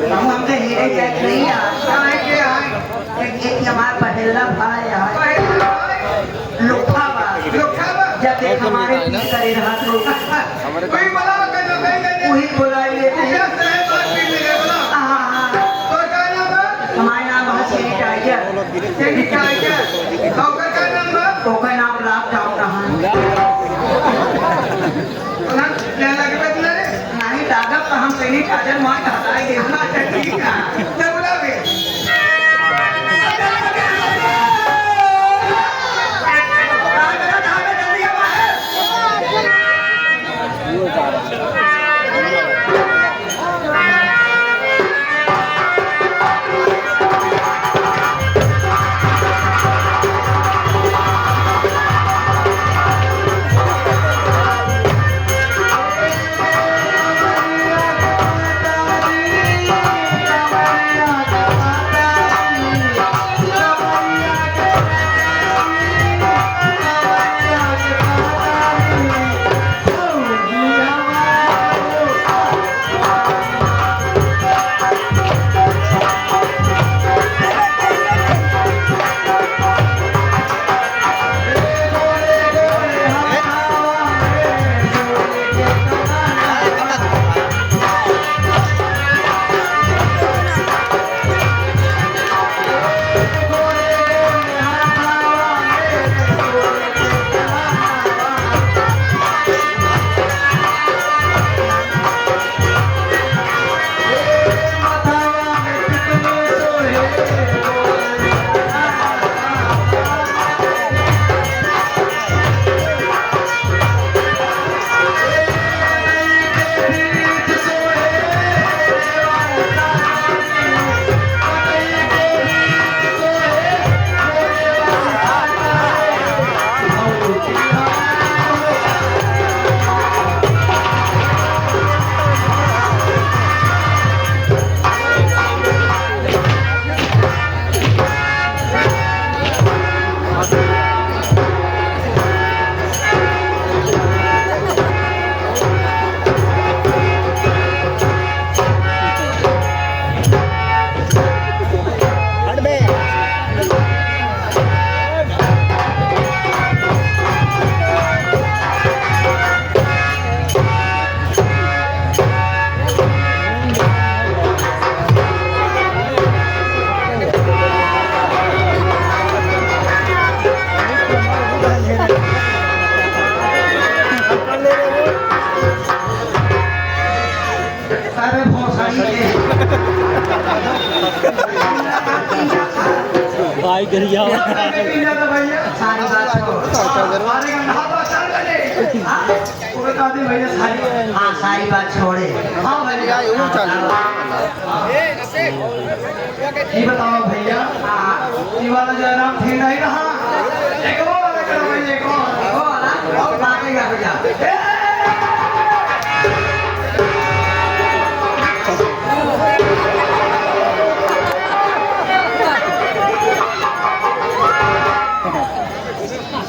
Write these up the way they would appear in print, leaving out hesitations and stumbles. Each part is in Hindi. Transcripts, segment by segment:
हमके हीरे जैसे नहीं ये हमारा पहला भाई है लुखा जब देख हमारे पीछे करे रहा तो वही बुलाई लेते हैं। हमारा नाम है शेरी टाइगर। ओका नाम लॉकडाउन रहा नहीं लागत तो हम शेरी टाइगर मार हटाई देखना ठीक है। भाई गरिया सारी बात हाँ सारी बात छोड़े। ये बताओ भैया ये वाला जयराम ठीक नहीं रहा एक और वाला करो भैया एक और मांगेगा भैया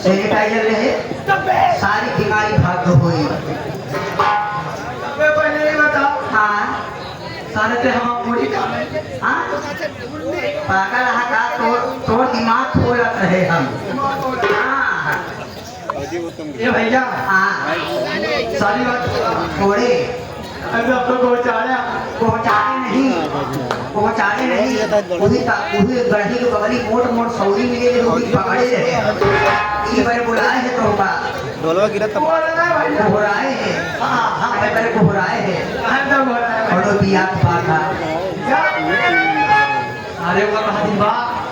सैनिटाइजर रहे सारी बीमारी भाग हुई। पहले ये बताओ हाँ सारे तो हम पूरी हाँ पागल रहा का तोड़ दिमाग खोलत रहे हम हाँ ये भैया हाँ सारी बात थोड़े अभी आप लोग पहुँचाने नहीं उसी गढ़ी के बगली मोट सौरी मिले जो पकड़े रहे ये बार बुलाए हैं तो ढोलवा गिरा था घुराए हैं हाँ पहले को घुराए हैं और बिया बात अरे वो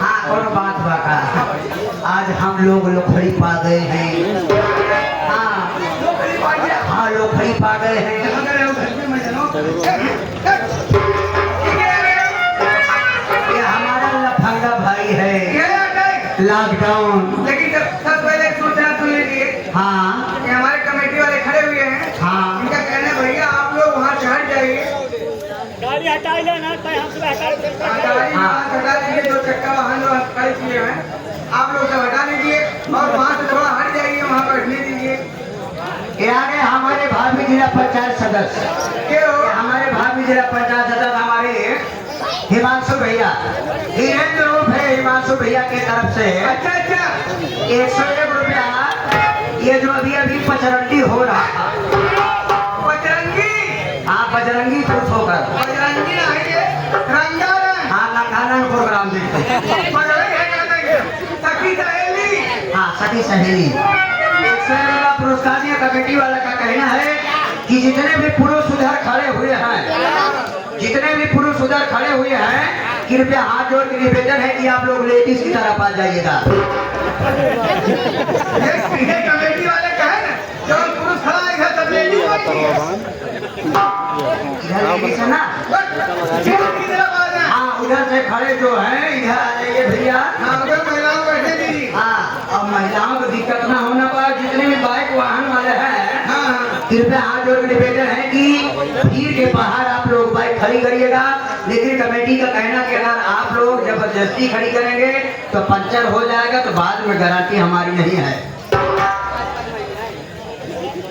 हाँ और बात बाका आज हम लोग लोखड़ी पा गए हैं हाँ लोखड़ी पा गए हैं। ये हमारा लफंगा भाई है लॉकडाउन। लेकिन सबसे पहले सूचना सुन लीजिए हाँ कि हमारे कमेटी वाले खड़े हुए हैं हाँ इनका कहना है भैया आप लोग वहाँ से हट जाइए गाड़ी हटा लेना हमसे हटा दीजिए जो चक्का वाहन जो खड़े किए हैं आप लोग सब हटा लीजिए और वहाँ से थोड़ा हट जाइए वहाँ बैठने दीजिए। ये आगे हमारे भाभी जिला पंचायत सदस्य क्यों हमारे भाभी जिला पंचायत सदस्य हमारे हिमांशु भैया, वीरेंद्र रूप है हिमांशु भैया के तरफ से अच्छा अच्छा 101 रुपया। ये जो अभी अभी पचरंडी हो रहा, बजरंगी हाँ बजरंगी खुश होकर, बजरंगी नहीं है रंगारंग हाँ लंघानन प्रोग्राम देखते हैं। बजरंग है कहते हैं सखी सहेली हाँ सखी सहेली। 101 का पुरस्कार दिया। कमेटी वाला का कहना है कि जितने भी पुरुष उधर खड़े हुए हैं, जितने भी पुरुष उधर खड़े हुए हैं, कृपया हाथ जोड़ के निवेदन है कि आप लोग लेडीज की तरफ आ जाइएगा। ये कमेटी वाले कहे ना जो पुरुष खड़ा है इधर सब लेडीज बैठी है इधर लेडीज है ना, की तरफ आ जाए हाँ उधर से खड़े जो हैं इधर आ जाइए भैया। हाँ उधर महिलाओं बैठे दीदी हाँ और महिलाओं को दिक्कत ना होना पाए। जितने भी बाइक वाहन वाले हैं, हाँ हाँ कृपया हाथ जोड़ के निवेदन है कि भीड़ के बाहर आप लोग बाइक खड़ी करिएगा। लेकिन कमेटी का कहना कि अगर आप लोग जबरदस्ती खड़ी करेंगे तो पंचर हो जाएगा, तो बाद में गारंटी हमारी नहीं है।